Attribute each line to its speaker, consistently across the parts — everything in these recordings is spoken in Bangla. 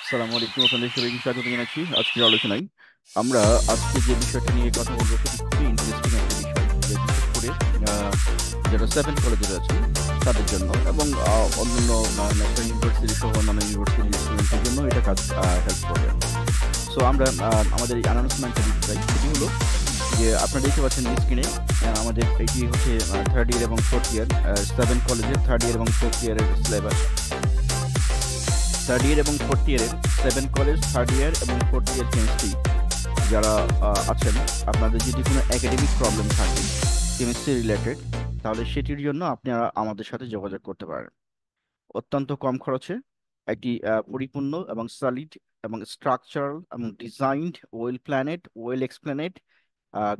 Speaker 1: সালামু আলাইকুম, আপনাদের সবাইকে স্বাগত জানাচ্ছি আজকের আলোচনায়। আমরা আজকে যে বিষয়টা নিয়ে কথা বলবো সেটি খুবই ইন্টারেস্টিং একটা বিষয়, যে বিশেষ করে আহ, যারা সেভেন কলেজে রয়েছেন তাদের জন্য এবং অন্যান্য ন্যাশনাল ইউনিভার্সিটি সহ অন্যান্য ইউনিভার্সিটির স্টুডেন্টদের জন্য এটা কাজ হেল্প করবে। সো আমরা আমাদের এই অ্যানাউন্সমেন্টটা দিতে চাই, সেটি হলো যে আপনারা দেখতে পাচ্ছেন স্ক্রিনে আমাদের এটি হচ্ছে থার্ড ইয়ার এবং ফোর্থ ইয়ার সেভেন কলেজের থার্ড ইয়ার এবং ফোর্থ ইয়ারের সিলেবাস। থার্ড ইয়ার এবং ফোর্থ ইয়ারের সেভেন কলেজ থার্ড ইয়ার এবং ফোর্থ ইয়ার কেমিস্ট্রি যারা আছেন, আপনাদের যদি কোনো একাডেমিক প্রবলেম থাকে কেমিস্ট্রি রিলেটেড, তাহলে সেটির জন্য আপনারা আমাদের সাথে যোগাযোগ করতে পারেন। অত্যন্ত কম খরচে একটি পরিপূর্ণ এবং সলিড এবং স্ট্রাকচারাল এবং designed well planned well explained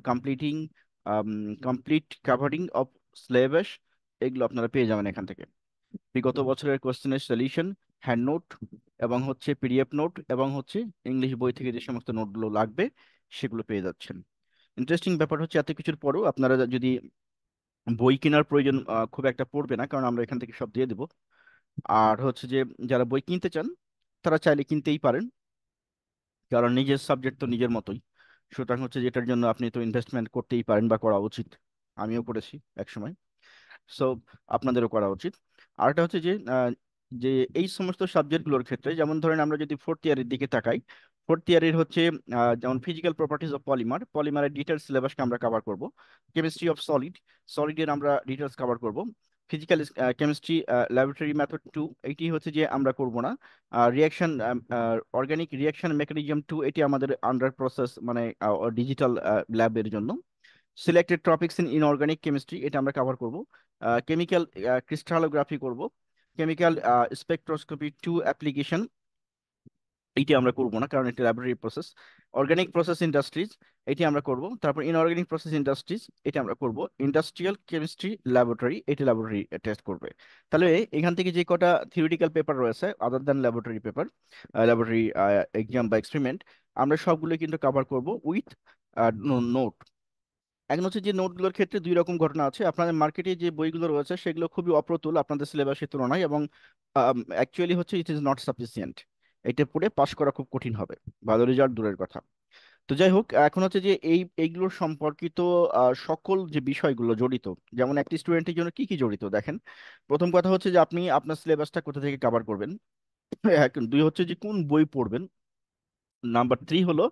Speaker 1: completing complete covering of syllabus, এগুলো আপনারা পেয়ে যাবেন এখান থেকে। বিগত বছরের কোশ্চেনের সলিউশন, হ্যান্ড নোট এবং হচ্ছে পিডিএফ নোট এবং হচ্ছে ইংলিশ বই থেকে যে সমস্ত নোটগুলো লাগবে সেগুলো পেয়ে যাচ্ছেন। ইন্টারেস্টিং ব্যাপার হচ্ছে এত কিছুর পরেও আপনারা যদি বই কেনার প্রয়োজন খুব একটা পড়বে না, কারণ আমরা এখান থেকে সব দিয়ে দেবো। আর হচ্ছে যে যারা বই কিনতে চান তারা চাইলে কিনতেই পারেন, কারণ নিজের সাবজেক্ট তো নিজের মতোই। সুতরাং হচ্ছে যেটার জন্য আপনি তো ইনভেস্টমেন্ট করতেই পারেন বা করা উচিত। আমিও করেছি একসময়। সো আপনাদেরও করা উচিত। আরেকটা হচ্ছে যে যে এই সমস্ত সাবজেক্টগুলোর ক্ষেত্রে, যেমন ধরেন আমরা যদি ফোর্থ ইয়ারের দিকে তাকাই, ফোর্থ ইয়ারের হচ্ছে যেমন ফিজিক্যাল প্রপার্টিজ অফ পলিমার, পলিমারের ডিটেলস সিলেবাসকে আমরা কভার করব। কেমিস্ট্রি অফ সলিড, সলিডের আমরা ডিটেলস কভার করব। Physical chemistry laboratory method two, এটি হচ্ছে যে আমরা করব না। Reaction organic reaction mechanism two, এটি আমাদের আন্ডার প্রসেস মানে ডিজিটাল ল্যাবের জন্য। Selected topics in inorganic chemistry, এটা আমরা কভার করব। কেমিক্যাল ক্রিস্টালোগ্রাফি করব। কেমিক্যাল স্পেকট্রোস্কোপি টু অ্যাপ্লিকেশন, এটি আমরা করব না কারণ এটি laboratory process. Organic process industries, এটি আমরা করব। তারপর ইনঅর্গানিক প্রসেস ইন্ডাস্ট্রিজ, এটা আমরা করব। ইন্ডাস্ট্রিয়াল কেমিস্ট্রি ল্যাবরেটরি, এটি ল্যাবরেটরি টেস্ট করবে। তাহলে এখান থেকে যে কটা থিওরিটিক্যাল পেপার রয়েছে other than laboratory paper, laboratory exam বা এক্সপেরিমেন্ট, আমরা সবগুলো কিন্তু কভার করব উইথ নোট। এখন হচ্ছে যে নোটগুলোর ক্ষেত্রে দুই রকম ঘটনা আছে। আপনাদের মার্কেটে যে বইগুলো রয়েছে সেগুলো খুবই অপ্রতুল আপনাদের সিলেবাসের তুলনায়, এবং অ্যাকচুয়ালি হচ্ছে ইট ইজ নট সাফিসিয়েন্ট। এটা পড়ে পাশ করা খুব কঠিন হবে, ভালো রেজাল্ট দূরের কথা। তো যাই হোক, এখন হচ্ছে যে এইগুলোর সম্পর্কিত সকল যে বিষয়গুলো জড়িত, যেমন একটি স্টুডেন্টের জন্য কি কি জড়িত দেখেন। প্রথম কথা হচ্ছে যে আপনি আপনার সিলেবাসটা কোথা থেকে কভার করবেন। দুই হচ্ছে যে কোন বই পড়বেন। নাম্বার থ্রি হলো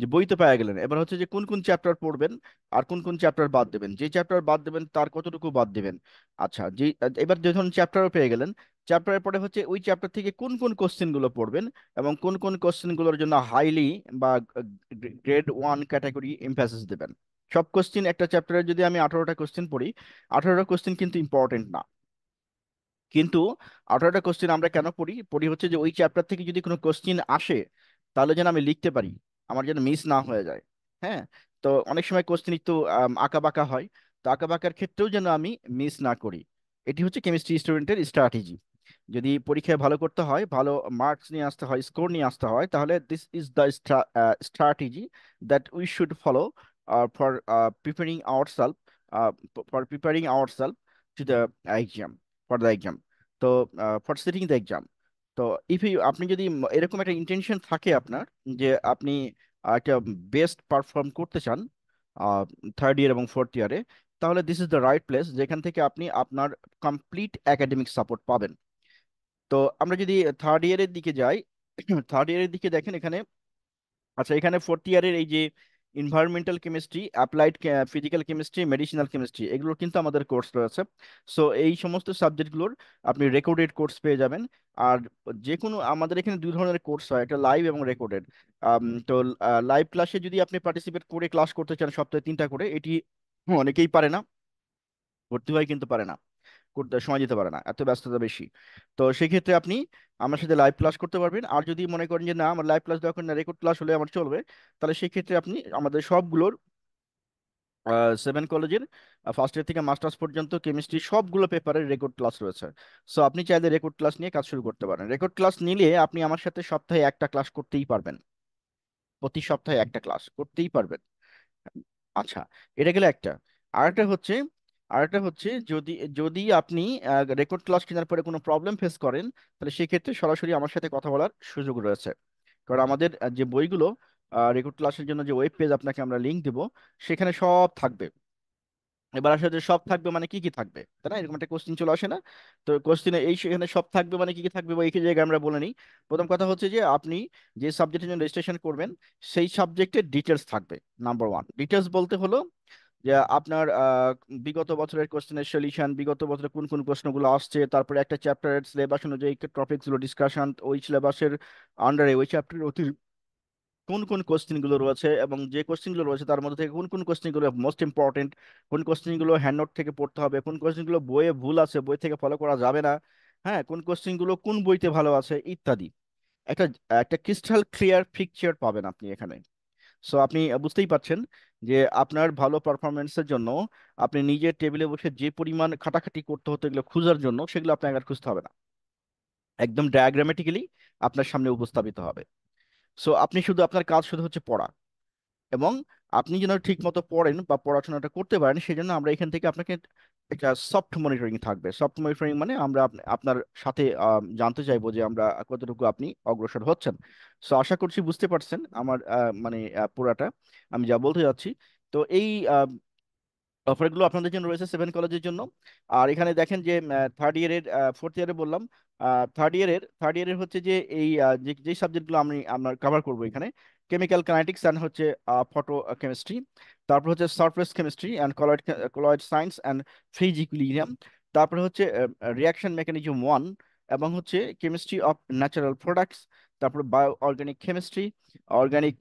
Speaker 1: যে বই তো পেয়ে গেলেন, এবার হচ্ছে যে কোন কোন চ্যাপ্টার পড়বেন আর কোন কোন চ্যাপ্টার বাদ দেবেন, যে চ্যাপ্টার বাদ দেবেন তার কতটুকু বাদ দেবেন। আচ্ছা, যে এবার যখন চ্যাপ্টারও পেয়ে গেলেন, চ্যাপ্টারের পরে হচ্ছে ওই চ্যাপ্টার থেকে কোন কোন কোশ্চেন গুলো পড়বেন এবং কোন কোন কোশ্চেন গুলোর জন্য হাইলি বা গ্রেড ওয়ান ক্যাটাগরি এমফাসিস দেবেন। সব কোশ্চেন একটা চ্যাপ্টারে যদি আমি 18টা কোশ্চেন পড়ি, 18টা কোশ্চেন কিন্তু ইম্পর্টেন্ট না। কিন্তু 18টা কোশ্চেন আমরা কেন পড়ি পড়ি হচ্ছে যে ওই চ্যাপ্টার থেকে যদি কোনো কোশ্চেন আসে তাহলে যেন আমি লিখতে পারি, আমার যেন মিস না হয়ে যায়। হ্যাঁ, তো অনেক সময় কোশ্চেন একটু আঁকা বাঁকা হয়, তো আঁকা বাঁকার ক্ষেত্রেও যেন আমি মিস না করি। এটি হচ্ছে কেমিস্ট্রি স্টুডেন্টের স্ট্র্যাটেজি। যদি পরীক্ষায় ভালো করতে হয়, ভালো মার্কস নিয়ে আসতে হয়, স্কোর নিয়ে আসতে হয়, তাহলে this is the strategy that we should follow for preparing ourself for preparing ourself to the exam, for the exam. তো ফর সিটিং দ্য এক্সাম। তো ইফ ইউ আপনি যদি এরকম একটা ইন্টেনশন থাকে আপনার যে আপনি একটা বেস্ট পারফর্ম করতে চান থার্ড ইয়ার এবং ফোর্থ ইয়ারে, তাহলে this is the right place যেখান থেকে আপনি আপনার কমপ্লিট একাডেমিক সাপোর্ট পাবেন। তো আমরা যদি থার্ড ইয়ারের দিকে যাই, থার্ড ইয়ারের দিকে দেখেন এখানে। আচ্ছা, এখানে ফোর্থ ইয়ারের এই যে environmental chemistry, applied physical chemistry, medicinal chemistry, এগুলোর কিন্তু আমাদের কোর্স রয়েছে। সো এই সমস্ত সাবজেক্টগুলোর আপনি রেকর্ডেড কোর্স পেয়ে যাবেন। আর যে কোনো আমাদের এখানে দুই ধরনের কোর্স হয়, একটা লাইভ এবং রেকর্ডেড। তো লাইভ ক্লাসে যদি আপনি পার্টিসিপেট করে ক্লাস করতে চান সপ্তাহে 3টা করে, এটি অনেকেই পারে না, ভর্তি হয় কিন্তু পারে না করতে, সময় দিতে পারে না, এত ব্যস্ততা বেশি। তো সেক্ষেত্রে আপনি আমার সাথে লাইভ ক্লাস করতে পারবেন। আর যদি মনে করেন যে না আমার লাইভ ক্লাস দরকার না, রেকর্ড ক্লাস হলে আমার চলবে, তাহলে সেক্ষেত্রে আপনি আমাদের সবগুলোর সেভেন কলেজের ফার্স্ট ইয়ার থেকে মাস্টার্স পর্যন্ত কেমিস্ট্রি সবগুলো পেপারের রেকর্ড ক্লাস রয়েছে। সো আপনি চাইলে রেকর্ড ক্লাস নিয়ে কাজ শুরু করতে পারেন। রেকর্ড ক্লাস নিলে আপনি আমার সাথে সপ্তাহে একটা ক্লাস করতেই পারবেন, প্রতি সপ্তাহে একটা ক্লাস করতেই পারবেন। আচ্ছা, এটা গেলে একটা। আরেকটা হচ্ছে আরেকটা হচ্ছে, যদি যদি আপনি রেকর্ড ক্লাস কেনার পরে কোনো প্রবলেম ফেস করেন, তাহলে সেক্ষেত্রে সরাসরি আমার সাথে কথা বলার সুযোগ রয়েছে। কারণ আমাদের যে বইগুলো, রেকর্ড ক্লাসের জন্য যে ওয়েব পেজ আপনাকে আমরা লিংক দেবো, সেখানে সব থাকবে। এবার আসলে সব থাকবে মানে কি কি থাকবে, তাই না? এরকম একটা কোশ্চিন চলে আসে না? তো কোশ্চিনে এই সেখানে সব থাকবে মানে কি কি থাকবে বা এই জায়গায় আমরা বলে নিই। প্রথম কথা হচ্ছে যে আপনি যে সাবজেক্টের জন্য রেজিস্ট্রেশন করবেন, সেই সাবজেক্টের ডিটেলস থাকবে। নাম্বার ওয়ান, ডিটেলস বলতে হলো যে আপনার বিগত বছরের কোশ্চেনের সলিউশন, বিগত বছরে কোন কোন প্রশ্নগুলো আসছে, তারপরে একটা চ্যাপ্টারের সিলেবাস অনুযায়ী টপিকসগুলো ডিসকাশন, ওই সিলেবাসের আন্ডারে ওই চ্যাপ্টারের কোন কোন কোশ্চেনগুলো রয়েছে, এবং যে কোশ্চেনগুলো রয়েছে তার মধ্যে থেকে কোন কোন কোশ্চেনগুলো মোস্ট ইম্পর্টেন্ট, কোন কোশ্চেনগুলো হ্যান্ড নোট থেকে পড়তে হবে, কোন কোশ্চেনগুলো বইয়ে ভুল আছে, বই থেকে ফলো করা যাবে না, হ্যাঁ, কোন কোশ্চেনগুলো কোন বইতে ভালো আছে ইত্যাদি। একটা একটা ক্রিস্টাল ক্লিয়ার পিকচার পাবেন আপনি এখানে। সো আপনি বুঝতেই পারছেন যে আপনার ভালো পারফরমেন্সের জন্য আপনি নিজের টেবিলে বসে যে পরিমাণ খাটাখাটি করতে হতো এগুলো খোঁজার জন্য, সেগুলো আপনাকে আর খুঁজতে হবে না। একদম ডায়াগ্রামেটিক্যালি আপনার সামনে উপস্থাপিত হবে। সো আপনি শুধু, আপনার কাজ শুধু হচ্ছে পড়া, এবং আপনি যেন ঠিক মতো পড়েন বা পড়াশোনাটা করতে পারেন, সেই জন্য আমরা এখান থেকে আপনাকে একটা সফট মনিটরিং থাকবে। সফট মনিটরিং মানে আমরা আপনার সাথে জানতে চাইবো যে আমরা কতটুকু আপনি অগ্রসর হচ্ছেন। সো আশা করছি বুঝতে পারছেন আমার মানে পুরাটা আমি যা বলতে যাচ্ছি। তো এই অফারগুলো আপনাদের জন্য রয়েছে 7 কলেজের জন্য। আর এখানে দেখেন যে থার্ড ইয়ারের, ফোর্থ ইয়ারে বললাম, থার্ড ইয়ারের হচ্ছে যে এই যে যে সাবজেক্টগুলো আমরা কভার করবো এখানে: কেমিক্যাল কাইনেটিক্স অ্যান্ড হচ্ছে ফটো কেমিস্ট্রি, তারপর হচ্ছে surface chemistry and colloid science and physical, তারপরে হচ্ছে রিয়াকশন মেকানিজম ওয়ান, এবং হচ্ছে কেমিস্ট্রি অফ ন্যাচারাল প্রোডাক্টস, তারপরে bio organic chemistry, organic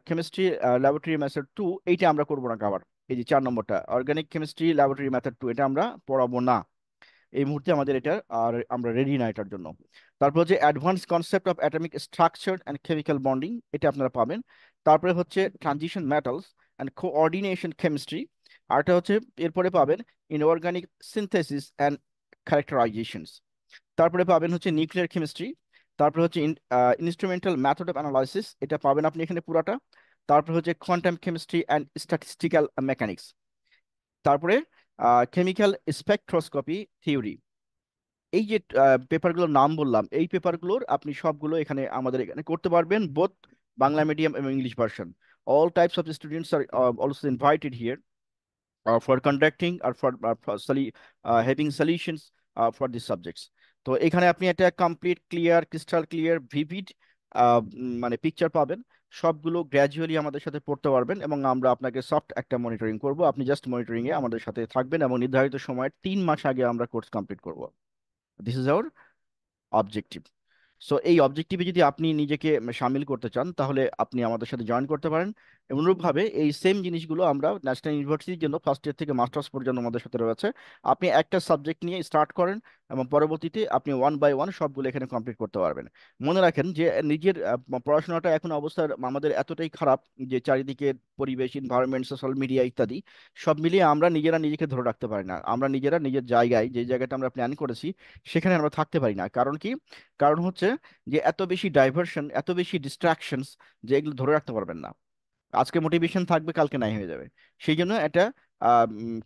Speaker 1: chemistry laboratory method two. এইটা আমরা করবো না কভার। এই যে 4 নম্বরটা, organic chemistry laboratory method two, এটা আমরা পড়াবো না এই মুহূর্তে, আমাদের এটা আর আমরা রেডি না এটার জন্য। তারপর হচ্ছে advance concept of atomic structure and chemical bonding, এটা আপনারা পাবেন। তারপরে হচ্ছে transition metals and coordination chemistry. আরটা হচ্ছে এরপরে পাবেন ইনঅর্গানিক সিনথেসিস অ্যান্ড ক্যারেক্টারাইজেশনস। তারপরে পাবেন হচ্ছে নিউক্লিয়ার কেমিস্ট্রি। তারপরে হচ্ছে ইনস্ট্রুমেন্টাল মেথড অফ অ্যানালাইসিস, এটা পাবেন আপনি এখানে পুরাটা। তারপরে হচ্ছে quantum chemistry and statistical mechanics. তারপরে কেমিক্যাল স্পেকট্রোস্কোপি থিওরি। এই যে পেপারগুলোর নাম বললাম, এই পেপারগুলোর আপনি সবগুলো এখানে আমাদের এখানে করতে পারবেন, বোথ বাংলা মিডিয়াম এবং English version. All types of students are also invited here for conducting or for having solutions for these subjects. তো এখানে আপনি একটা complete clear, crystal clear, vivid মানে পিকচার পাবেন। সবগুলো গ্র্যাজুয়ালি আমাদের সাথে পড়তে পারবেন, এবং আমরা আপনাকে সফট একটা মনিটরিং করব। আপনি জাস্ট মনিটরিং এ আমাদের সাথে থাকবেন, এবং নির্ধারিত সময়ের 3 মাস আগে আমরা কোর্স কমপ্লিট করব। This is our objective. So এই অবজেক্টিভে যদি আপনি নিজেকে সামিল করতে চান, তাহলে আপনি আমাদের সাথে জয়েন করতে পারেন। অনুরূপভাবে এই সেম জিনিসগুলো আমরা ন্যাশনাল ইউনিভার্সিটির জন্য ফার্স্ট ইয়ার থেকে মাস্টার্স পর্যন্ত আমাদের সাথে রয়েছে। আপনি একটা সাবজেক্ট নিয়ে স্টার্ট করেন, এবং পরবর্তীতে আপনি ওয়ান বাই ওয়ান সবগুলো এখানে কমপ্লিট করতে পারবেন। মনে রাখেন যে নিজের পড়াশোনাটা এখন অবস্থা আমাদের এতটাই খারাপ যে চারিদিকে পরিবেশ, ইনভায়রনমেন্ট, সোশ্যাল মিডিয়া ইত্যাদি সব মিলিয়ে আমরা নিজেরা নিজেকে ধরে রাখতে পারি না। আমরা নিজেরা নিজের জায়গায়, যে জায়গাটা আমরা প্ল্যান করেছি, সেখানে আমরা থাকতে পারি না। কারণ কি? কারণ হচ্ছে যে এত বেশি ডাইভারশন, এত বেশি ডিস্ট্রাকশনস, যে এগুলো ধরে রাখতে পারবেন না। আজকে মোটিভেশন থাকবে, কালকে নাই হয়ে যাবে। সেই জন্য একটা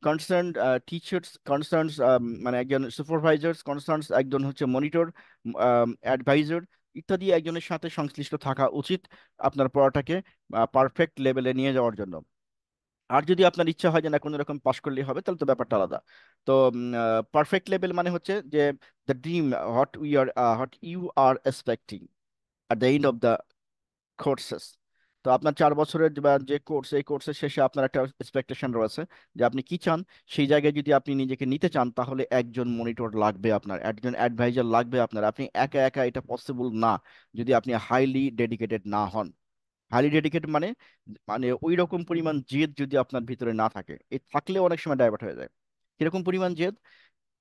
Speaker 1: কনসার্ন টিচার্স, কনসার্ন মানে একজন সুপারভাইজার্স, কনসার্ন একজন হচ্ছে মনিটর, অ্যাডভাইজার ইত্যাদি একজনের সাথে সংশ্লিষ্ট থাকা উচিত আপনার পড়াটাকে পারফেক্ট লেভেলে নিয়ে যাওয়ার জন্য। আর যদি আপনার ইচ্ছা হয় যে না কোনো রকম পাশ করলেই হবে, তাহলে তো ব্যাপারটা আলাদা। তো পারফেক্ট লেভেল মানে হচ্ছে যে the dream, what you are expecting at the end of the courses. তো আপনার 4 বছরের বা যে কোর্স, এই কোর্সের শেষে আপনার একটা এক্সপেকটেশন রয়েছে যে আপনি কি চান। সেই জায়গায় যদি আপনি নিজেকে নিতে চান, তাহলে একজন মনিটর লাগবে আপনার, একজন অ্যাডভাইজার লাগবে আপনার। আপনি একা একা এটা পসিবল না যদি আপনি হাইলি ডেডিকেটেড না হন। হাইলি ডেডিকেটেড মানে, মানে ওই রকম পরিমাণ জেদ যদি আপনার ভিতরে না থাকে, এ থাকলে অনেক সময় ডাইভার্ট হয়ে যায়। কিরকম পরিমাণ জেদ?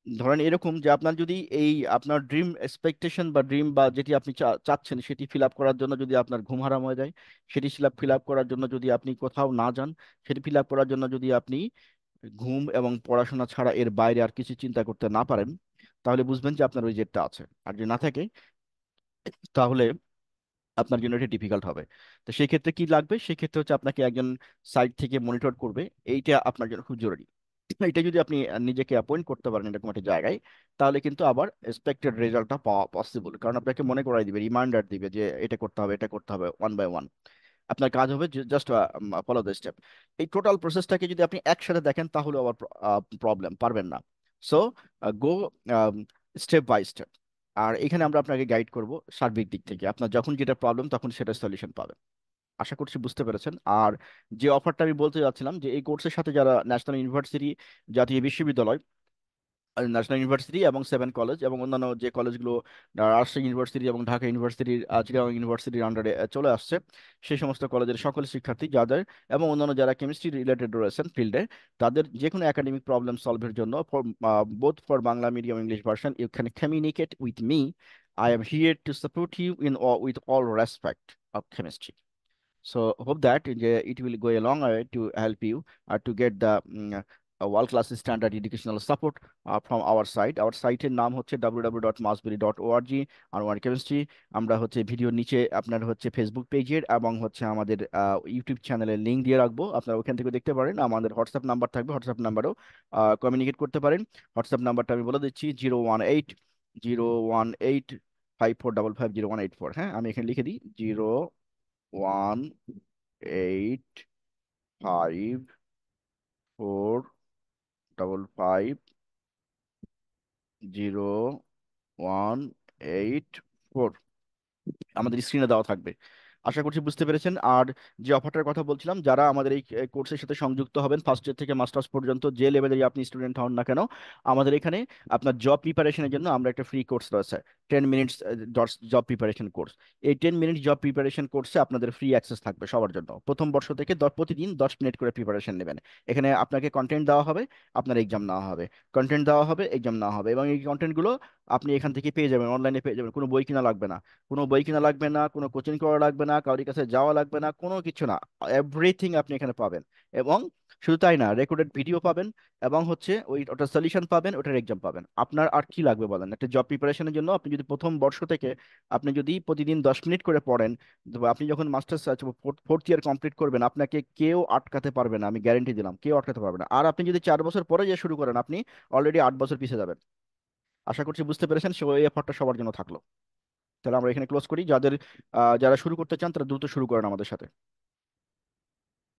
Speaker 1: ধরেন এরকম যে আপনার যদি এই আপনার ড্রিম এক্সপেকটেশন বা ড্রিম বা যেটি আপনি চাচ্ছেন সেটি ফিল আপ করার জন্য যদি আপনার ঘুম হারাম হয়ে যায়, সেটি ফিল আপ করার জন্য যদি আপনি কোথাও না যান, সেটি ফিল আপ করার জন্য যদি আপনি ঘুম এবং পড়াশোনা ছাড়া এর বাইরে আর কিছু চিন্তা করতে না পারেন, তাহলে বুঝবেন যে আপনার ওই জেদটা আছে। আর যদি না থাকে, তাহলে আপনার জন্য এটা ডিফিকাল্ট হবে। তো সেই ক্ষেত্রে কি লাগবে? সেই ক্ষেত্রে হচ্ছে আপনাকে একজন সাইড থেকে মনিটর করবে। এইটা আপনার জন্য খুব জরুরি। এটা যদি আপনি নিজেকে অ্যাপয়েন্ট করতে পারেন এরকম একটা জায়গায়, তাহলে কিন্তু আবার এক্সপেক্টেড রেজাল্টটা পাওয়া পসিবল, কারণ আপনাকে মনে করাই দিবে, রিমাইন্ডার দিবে যে এটা করতে হবে, এটা করতে হবে, ওয়ান বাই ওয়ান। আপনার কাজ হবে জাস্ট ফলো দ্য স্টেপ। এই টোটাল প্রসেসটাকে যদি আপনি একসাথে দেখেন তাহলে আবার প্রবলেম, পারবেন না। So go step by step. আর এখানে আমরা আপনাকে গাইড করব সার্বিক দিক থেকে, আপনার যখন যেটা প্রবলেম তখন সেটা সলিউশন পাবেন। আশা করছি বুঝতে পেরেছেন। আর যে অফারটা আমি বলতে যাচ্ছিলাম, যে এই কোর্সের সাথে যারা ন্যাশনাল ইউনিভার্সিটি, জাতীয় বিশ্ববিদ্যালয়, ন্যাশনাল ইউনিভার্সিটি এবং 7 কলেজ এবং অন্যান্য যে কলেজগুলো রাজশাহী ইউনিভার্সিটি এবং ঢাকা ইউনিভার্সিটির, চিটাগং ইউনিভার্সিটির আন্ডারে চলে আসছে, সেই সমস্ত কলেজের সকল শিক্ষার্থী যাদের এবং অন্যান্য যারা কেমিস্ট্রি রিলেটেড রয়েছেন ফিল্ডে, তাদের যে কোনো একাডেমিক প্রবলেম সলভের জন্য, both for Bangla medium English version, you can communicate with me. I am here to support you in with all respect of chemistry. So hope that it will go a long way to help you to get the world-class standard educational support from our site. Our site এর নাম হচ্ছে www.masbury.org আর ওয়ান কেমিস্ট্রি। আমরা হচ্ছে ভিডিওর নিচে আপনার হচ্ছে ফেসবুক পেজের এবং হচ্ছে আমাদের ইউটিউব চ্যানেলের লিঙ্ক দিয়ে রাখবো, আপনারা ওখান থেকে দেখতে পারেন। আমাদের হোয়াটসঅ্যাপ নাম্বার থাকবে, হোয়াটসঅ্যাপ নাম্বারেও কমিউনিকেট করতে পারেন। হোয়াটসঅ্যাপ নাম্বারটা আমি বলে দিচ্ছি, 018 018 5455 0184। হ্যাঁ, আমি এখানে লিখে দিই, 018 55 0184। আমাদের স্ক্রিনে দেওয়া থাকবে। আশা করছি বুঝতে পেরেছেন। আর যে অফারটার কথা বলছিলাম, যারা আমাদের এই কোর্সের সাথে সংযুক্ত হবেন ফার্স্ট ইয়ার থেকে মাস্টার্স পর্যন্ত, যে লেভেলের আপনি স্টুডেন্ট হন না কেন, আমাদের এখানে আপনার জব প্রিপারেশনের জন্য আমরা একটা ফ্রি কোর্স রয়েছে, 10 মিনিটস জব প্রিপারেশন কোর্স। এই 10 মিনিট জব প্রিপারেশন কোর্সে আপনাদের ফ্রি অ্যাক্সেস থাকবে সবার জন্য। প্রথম বর্ষ থেকে প্রতিদিন 10 মিনিট করে প্রিপারেশন নেবেন। এখানে আপনাকে কন্টেন্ট দেওয়া হবে, আপনার এক্সাম নেওয়া হবে, কন্টেন্ট দেওয়া হবে, এক্সাম নেওয়া হবে, এবং এই কন্টেন্টগুলো আপনি এখান থেকে পেয়ে যাবেন, অনলাইনে পেয়ে যাবেন। কোনো বই কিনা লাগবে না, কোনো বই কিনা লাগবে না, কোনো কোচিং করা লাগবে না, কারোর কাছে যাওয়া লাগবে না, কোনো কিছু না। এভরিথিং আপনি এখানে পাবেন। এবং শুধু তাই না, রেকর্ডেড ভিডিও পাবেন, এবং হচ্ছে ওটার সলিউশন পাবেন, ওটার এক্সাম পাবেন। আপনার আর কি লাগবে বলেন? একটা জব প্রিপারেশনের জন্য আপনি যদি প্রথম বর্ষ থেকে আপনি যদি প্রতিদিন 10 মিনিট করে পড়েন, তো আপনি যখন মাস্টার্স ফোর্থ ইয়ার কমপ্লিট করবেন, আপনাকে কেউ আটকাতে পারবে না, আমি গ্যারেন্টি দিলাম, কেউ আটকাতে পারবে না। আর আপনি যদি 4 বছর পরে যে শুরু করেন, আপনি অলরেডি 8 বছর পিছিয়ে যাবেন। আশা করছি বুঝতে পেরেছেন। এই এফার্টটা সবার জন্য থাকলো। তাহলে আমরা এখানে ক্লোজ করি। যারা শুরু করতে চান তারা দ্রুত শুরু করেন আমাদের সাথে।